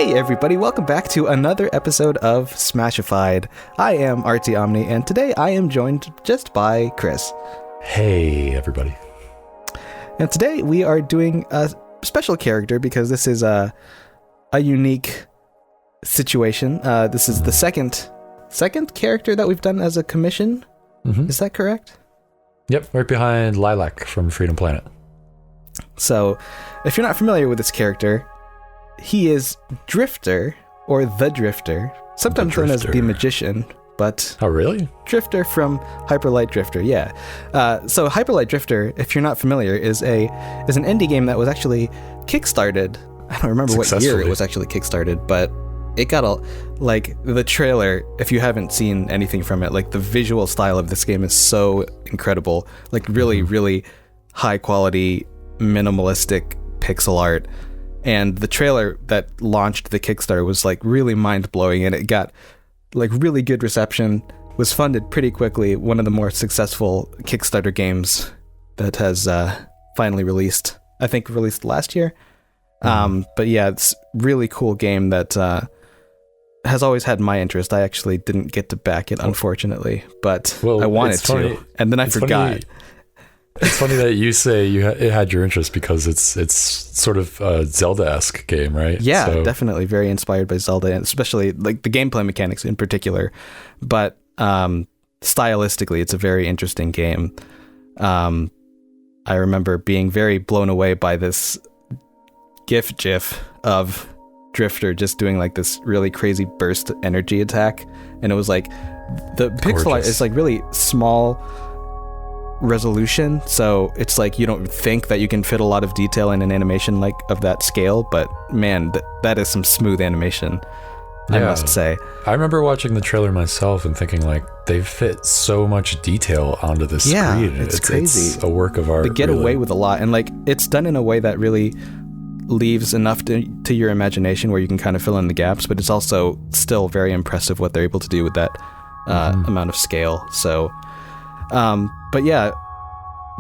Hey everybody, welcome back to another episode of Smashified. I am RT Omni, and today I am joined just by Chris. Hey everybody. And today we are doing a special character because this is a unique situation. This is the second character that we've done as a commission. Mm-hmm. Is that correct? Yep, right behind Lilac from Freedom Planet. So, if you're not familiar with this character, he is Drifter, or the Drifter, sometimes known as the Magician, but... Oh, really? Drifter from Hyperlight Drifter, yeah. So Hyperlight Drifter, if you're not familiar, is an indie game that was actually kickstarted. I don't remember what year it was actually kickstarted, but it got the trailer, if you haven't seen anything from it, the visual style of this game is so incredible. Really high quality, minimalistic pixel art. And the trailer that launched the Kickstarter was really mind-blowing, and it got really good reception, was funded pretty quickly, one of the more successful Kickstarter games that has finally released, I think released last year. But yeah, it's a really cool game that has always had my interest. I actually didn't get to back it, unfortunately, but I wanted to, and then I forgot. It's funny that you say it had your interest because it's sort of a Zelda-esque game, right? Yeah, so. Definitely very inspired by Zelda, and especially the gameplay mechanics in particular. But stylistically, it's a very interesting game. I remember being very blown away by this GIF of Drifter just doing this really crazy burst energy attack, and it was the pixel art is really small resolution, so it's you don't think that you can fit a lot of detail in an animation of that scale, but man, that is some smooth animation. Yeah. I must say. I remember watching the trailer myself and thinking they fit so much detail onto the screen. Yeah, it's crazy. It's a work of art. They get away with a lot, and it's done in a way that really leaves enough to your imagination where you can kind of fill in the gaps, but it's also still very impressive what they're able to do with that amount of scale. So but yeah,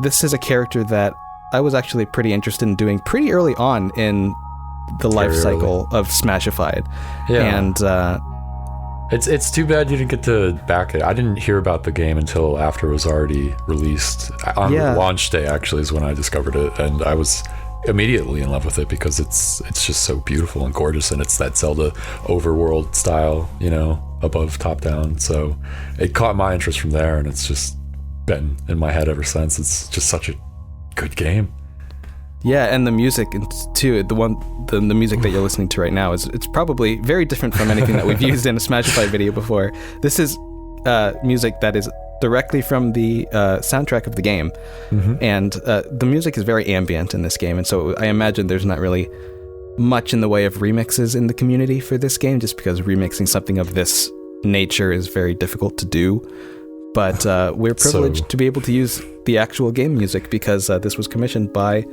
this is a character that I was actually pretty interested in doing pretty early on in the life cycle of Smashified. Yeah. And it's too bad you didn't get to back it. I didn't hear about the game until after it was already released. On launch day, actually, is when I discovered it, and I was immediately in love with it because it's just so beautiful and gorgeous, and it's that Zelda overworld style, above top down. So it caught my interest from there, and it's just been in my head ever since. It's just such a good game. Yeah, and the music too. The music that you're listening to right now it's probably very different from anything that we've used in a Smashified video before. This is music that is directly from the soundtrack of the game, and the music is very ambient in this game, and so I imagine there's not really much in the way of remixes in the community for this game, just because remixing something of this nature is very difficult to do. But we're privileged to be able to use the actual game music because this was commissioned by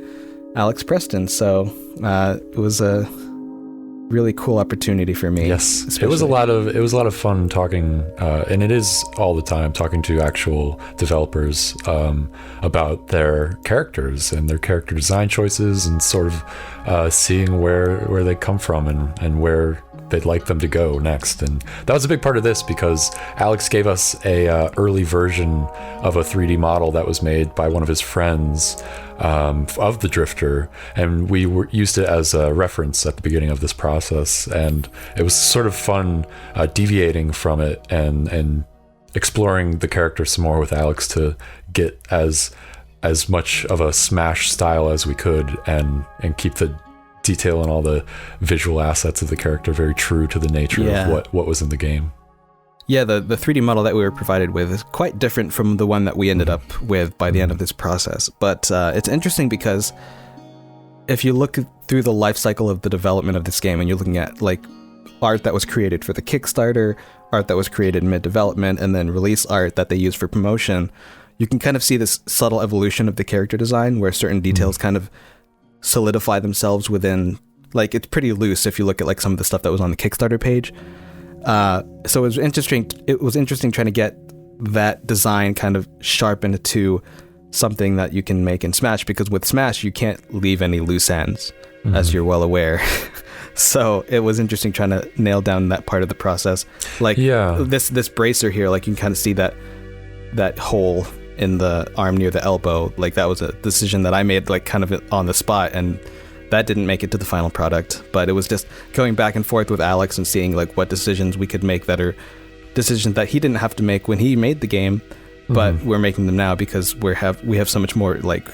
Alex Preston. So it was a really cool opportunity for me. Yes, especially. It was a lot of fun talking, and it is all the time talking to actual developers about their characters and their character design choices, and sort of seeing where they come from and where they'd like them to go next. And that was a big part of this because Alex gave us a early version of a 3D model that was made by one of his friends of the Drifter, and we used it as a reference at the beginning of this process, and it was sort of fun deviating from it and exploring the character some more with Alex to get as much of a Smash style as we could, and keep the detail and all the visual assets of the character very true to the nature of what was in the game. Yeah, the 3D model that we were provided with is quite different from the one that we ended up with by the end of this process. But it's interesting because if you look through the life cycle of the development of this game, and you're looking at art that was created for the Kickstarter, art that was created mid-development, and then release art that they use for promotion, you can kind of see this subtle evolution of the character design where certain details kind of solidify themselves within, it's pretty loose if you look at some of the stuff that was on the Kickstarter page. So it was interesting trying to get that design kind of sharpened to something that you can make in Smash, because with Smash you can't leave any loose ends, as you're well aware. So it was interesting trying to nail down that part of the process. Like this bracer here, like you can kind of see that hole in the arm near the elbow. Like that was a decision that I made like kind of on the spot, and that didn't make it to the final product. But it was just going back and forth with Alex and seeing like what decisions we could make that are decisions that he didn't have to make when he made the game, but we're making them now because we have so much more like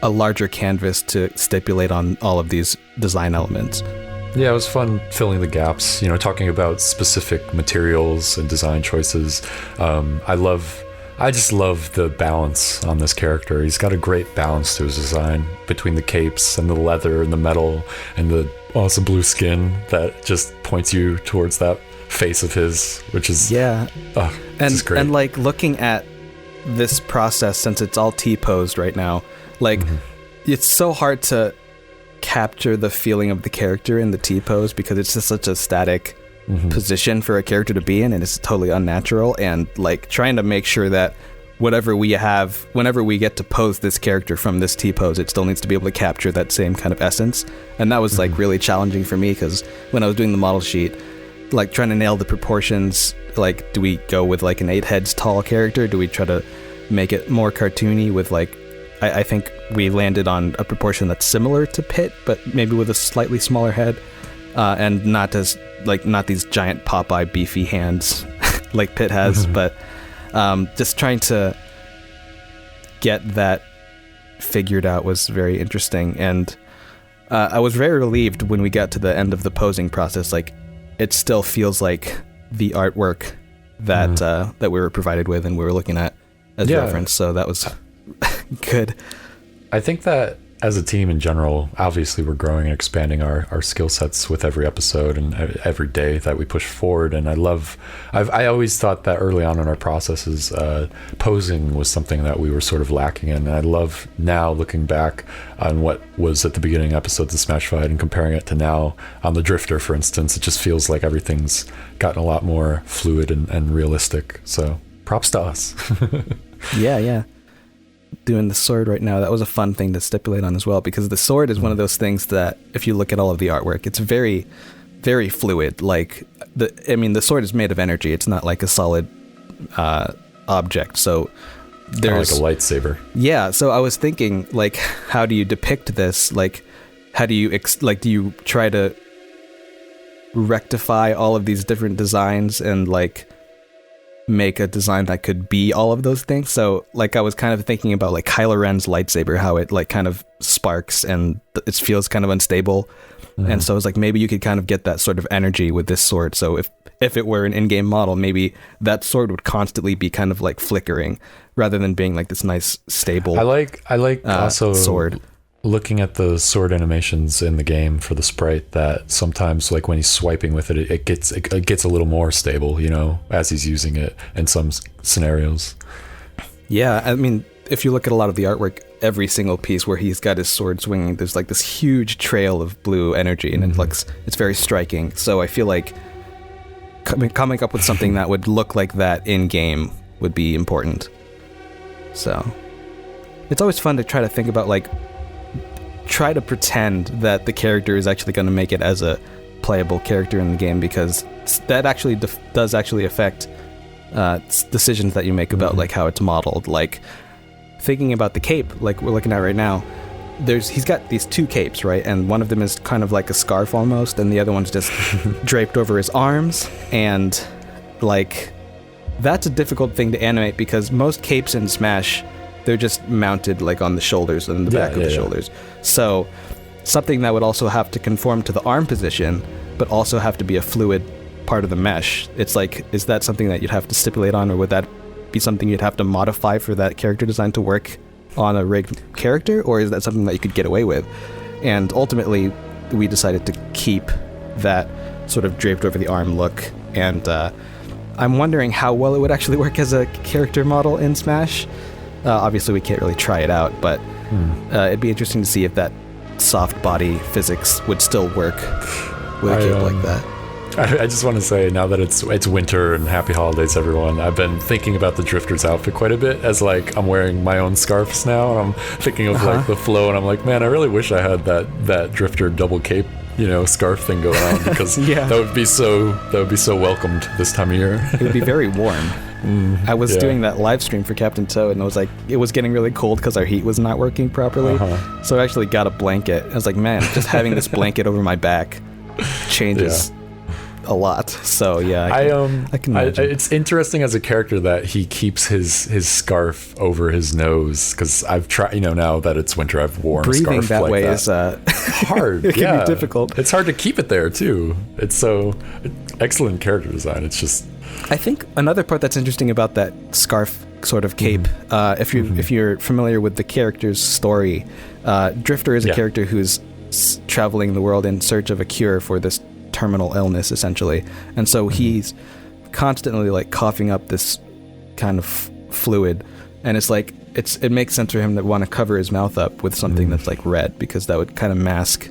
a larger canvas to stipulate on all of these design elements. Yeah, it was fun filling the gaps, talking about specific materials and design choices. I just love the balance on this character. He's got a great balance to his design between the capes and the leather and the metal and the awesome blue skin that just points you towards that face of his, which is great. And like looking at this process, since it's all T-posed right now, like it's so hard to capture the feeling of the character in the T-pose because it's just such a static position for a character to be in, and it's totally unnatural. And like trying to make sure that whatever we have, whenever we get to pose this character from this T-pose, it still needs to be able to capture that same kind of essence. And that was like really challenging for me because when I was doing the model sheet, like trying to nail the proportions, like do we go with like an 8 heads tall character? Do we try to make it more cartoony with like, I think we landed on a proportion that's similar to Pitt, but maybe with a slightly smaller head, and not these giant Popeye beefy hands like Pitt has, but just trying to get that figured out was very interesting. And I was very relieved when we got to the end of the posing process. Like it still feels like the artwork that that we were provided with and we were looking at as reference. So that was good. I think that as a team in general, obviously we're growing and expanding our skill sets with every episode and every day that we push forward. And I always thought that early on in our processes, posing was something that we were sort of lacking in. And I love now looking back on what was at the beginning episodes of Smashified and comparing it to now on the Drifter, for instance. It just feels like everything's gotten a lot more fluid and realistic. So props to us. Yeah. Doing the sword right now, that was a fun thing to stipulate on as well, because the sword is one of those things that if you look at all of the artwork, it's very, very fluid. Like the sword is made of energy. It's not like a solid object. So there's like a lightsaber. Yeah. So I was thinking, like, how do you depict this? Like, how do you do you try to rectify all of these different designs and like make a design that could be all of those things? So like I was kind of thinking about like Kylo Ren's lightsaber, how it like kind of sparks and it feels kind of unstable. And so I was like, maybe you could kind of get that sort of energy with this sword. So if it were an in-game model, maybe that sword would constantly be kind of like flickering rather than being like this nice stable I like also sword. Looking at the sword animations in the game for the sprite, that sometimes like when he's swiping with it, it gets a little more stable, as he's using it in some scenarios. Yeah, I mean, if you look at a lot of the artwork, every single piece where he's got his sword swinging, there's like this huge trail of blue energy, and it's very striking. So I feel like coming up with something that would look like that in game would be important. So it's always fun to try to think about try to pretend that the character is actually going to make it as a playable character in the game, because that actually does actually affect decisions that you make about like how it's modeled. Like thinking about the cape, like we're looking at right now, he's got these 2 capes, right? And one of them is kind of like a scarf almost, and the other one's just draped over his arms. And like that's a difficult thing to animate, because most capes in Smash, they're just mounted like on the shoulders and the back of the shoulders. So something that would also have to conform to the arm position, but also have to be a fluid part of the mesh. It's like, is that something that you'd have to stipulate on, or would that be something you'd have to modify for that character design to work on a rigged character, or is that something that you could get away with? And ultimately, we decided to keep that sort of draped over the arm look. And I'm wondering how well it would actually work as a character model in Smash. Obviously, we can't really try it out, but it'd be interesting to see if that soft body physics would still work with a cape like that. I just want to say, now that it's winter and happy holidays, everyone, I've been thinking about the Drifter's outfit quite a bit, as like I'm wearing my own scarves now, and I'm thinking of like the flow, and I'm like, man, I really wish I had that Drifter double cape scarf thing going on, because that would be so welcomed this time of year. It would be very warm. I was doing that live stream for Captain Toad, and it was getting really cold because our heat was not working properly. So I actually got a blanket. I was like, man, just having this blanket over my back changes a lot. So I can imagine. It's interesting as a character that he keeps his scarf over his nose, because I've tried, now that it's winter, I've worn breathing a scarf that like way that. is hard. It can be difficult. It's hard to keep it there too. It's so excellent character design. It's just, I think another part that's interesting about that scarf sort of cape, if you're familiar with the character's story, Drifter is a character who's traveling the world in search of a cure for this terminal illness, essentially, and so he's constantly like coughing up this kind of fluid, and it's like it makes sense for him to want to cover his mouth up with something that's like red, because that would kind of mask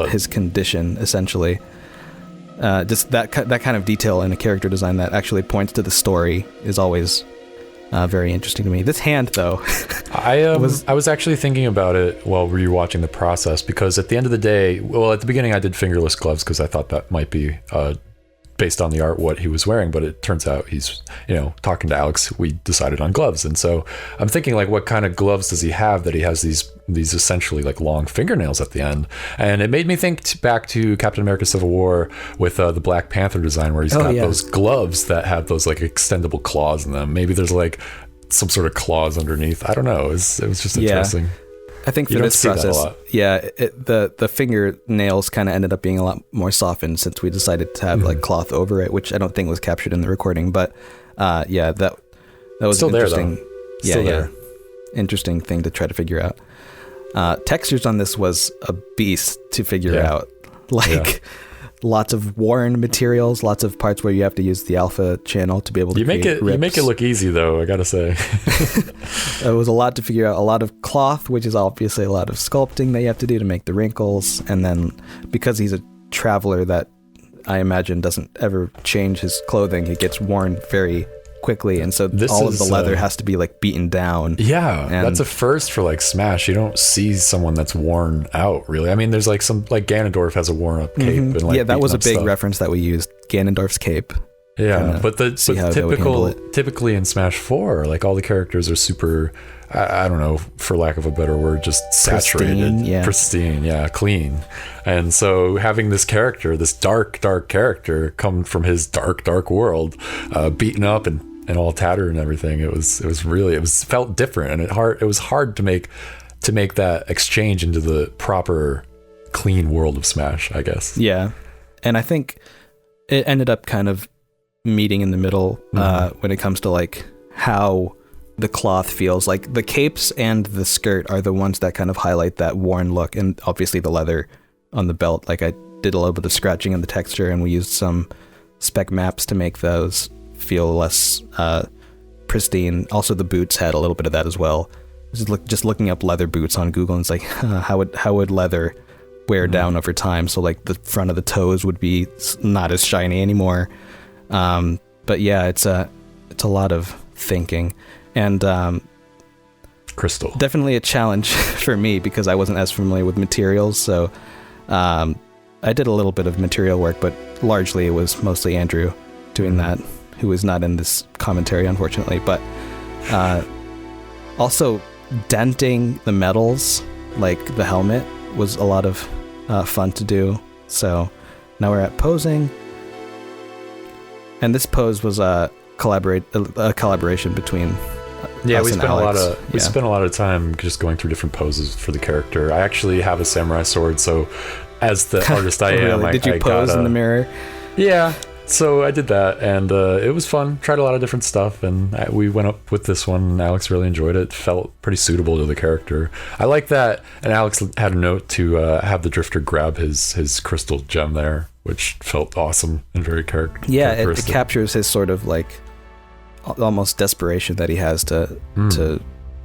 his condition, essentially. Just that kind of detail in a character design that actually points to the story is always very interesting to me. This hand, though, I was actually thinking about it while rewatching the process, because at the end of the day, at the beginning I did fingerless gloves because I thought that might be based on the art what he was wearing, but it turns out he's talking to Alex, we decided on gloves. And so I'm thinking, like, what kind of gloves does he have that he has these essentially like long fingernails at the end? And it made me think back to Captain America Civil War with the Black Panther design, where he's got those gloves that have those like extendable claws in them. Maybe there's like some sort of claws underneath. I don't know. It was just interesting. I think for this process, the fingernails kind of ended up being a lot more softened since we decided to have like cloth over it, which I don't think was captured in the recording. But that was still interesting. There. Interesting thing to try to figure out. Textures on this was a beast to figure out. Lots of worn materials, lots of parts where you have to use the alpha channel to be able to create rips. You make it look easy, though, I gotta say. It was a lot to figure out. A lot of cloth, which is obviously a lot of sculpting that you have to do to make the wrinkles. And then because he's a traveler that I imagine doesn't ever change his clothing, it gets worn very quickly, and so all of the leather has to be like beaten down. That's a first for like Smash. You don't see someone that's worn out, really. I mean, there's like some, like Ganondorf has a worn up cape. And like that was a big reference that we used, Ganondorf's cape. But typically in Smash 4, like all the characters are super, I don't know, for lack of a better word, just saturated, pristine, clean. And so having this character, this dark character, come from his dark world, beaten up and all tattered and everything, it felt different, and it was hard to make that exchange into the proper clean world of Smash, I guess. Yeah, and I think it ended up kind of meeting in the middle when it comes to like how the cloth feels. Like the capes and the skirt are the ones that kind of highlight that worn look, and obviously the leather on the belt. Like I did a little bit of scratching on the texture, and we used some spec maps to make those feel less pristine. Also, the boots had a little bit of that as well. Just looking up leather boots on Google, and it's like, how would leather wear down over time? So like the front of the toes would be not as shiny anymore. But yeah, it's a lot of thinking, and Crystal, definitely a challenge for me because I wasn't as familiar with materials. So I did a little bit of material work, but largely it was mostly Andrew doing that, who is not in this commentary, unfortunately. But also denting the metals, like the helmet, was a lot of fun to do. So now we're at posing, and this pose was a collaboration between us and Alex. We spent a lot of time just going through different poses for the character. I actually have a samurai sword, so as the artist I am, did you pose in the mirror? Yeah, so I did that, and it was fun. Tried a lot of different stuff, and we went up with this one, and Alex really enjoyed it. Felt pretty suitable to the character. I like that, and Alex had a note to have the Drifter grab his crystal gem there, which felt awesome and very characteristic. Yeah, it captures his sort of like almost desperation that he has to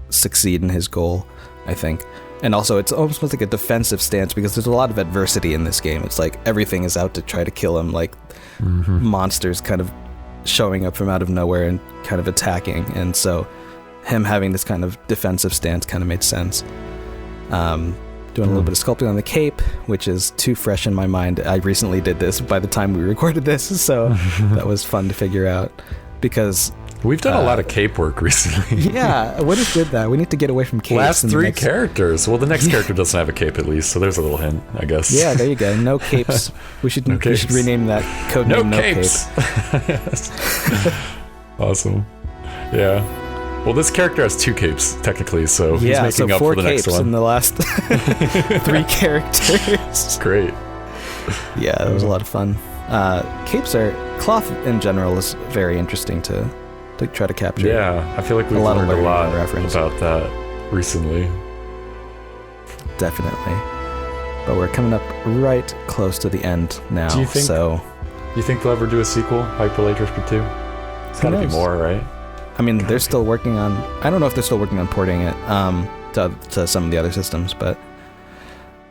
succeed in his goal, I think. And also it's almost like a defensive stance because there's a lot of adversity in this game. It's like everything is out to try to kill him, like monsters kind of showing up from out of nowhere and kind of attacking. And so him having this kind of defensive stance kind of made sense. Doing a little bit of sculpting on the cape, which is too fresh in my mind. I recently did this by the time we recorded this, so that was fun to figure out. Because we've done a lot of cape work recently. Yeah, what is with that? We need to get away from capes. Last 3 characters. Well, the next character doesn't have a cape at least, so there's a little hint, I guess. Yeah, there you go. No capes. We should rename that codename No Capes. Awesome. Yeah. Well, this character has 2 capes technically, so he's making up for the next one. 4 capes in the last 3 characters. Great. Yeah, that was a lot of fun. Cloth in general is very interesting to try to capture. Yeah, I feel like we've learned a lot about that recently. Definitely. But we're coming up right close to the end now. Do you think they'll ever do a sequel, Hyperlight Drifter 2? It's got to be more, right? I mean, they're still working on... I don't know if they're still working on porting it to some of the other systems, but...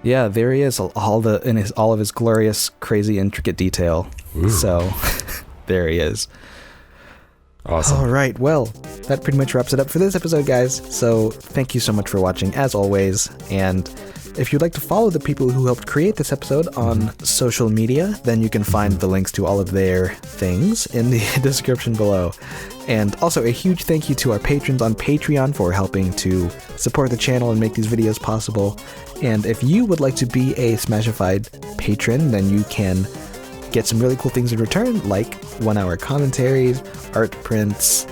Yeah, there he is, all of his glorious, crazy, intricate detail. Ooh. So, there he is. Awesome. All right, well, that pretty much wraps it up for this episode, guys. So, thank you so much for watching, as always. And if you'd like to follow the people who helped create this episode on social media, then you can find the links to all of their things in the description below. And also a huge thank you to our patrons on Patreon for helping to support the channel and make these videos possible. And if you would like to be a Smashified patron, then you can get some really cool things in return, like 1-hour commentaries, art prints,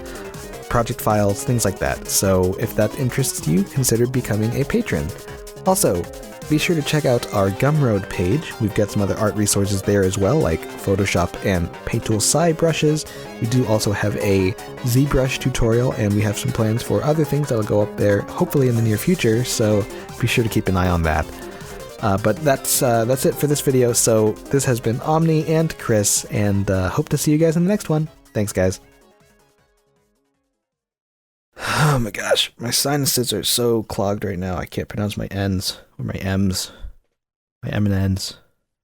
project files, things like that. So if that interests you, consider becoming a patron. Also, be sure to check out our Gumroad page. We've got some other art resources there as well, like Photoshop and Paytool Sai brushes. We do also have a ZBrush tutorial, and we have some plans for other things that'll go up there, hopefully in the near future, so be sure to keep an eye on that. But that's it for this video. So this has been Omni and Chris, and hope to see you guys in the next one. Thanks, guys. Oh my gosh, my sinuses are so clogged right now. I can't pronounce my N's or my M's, my M and N's.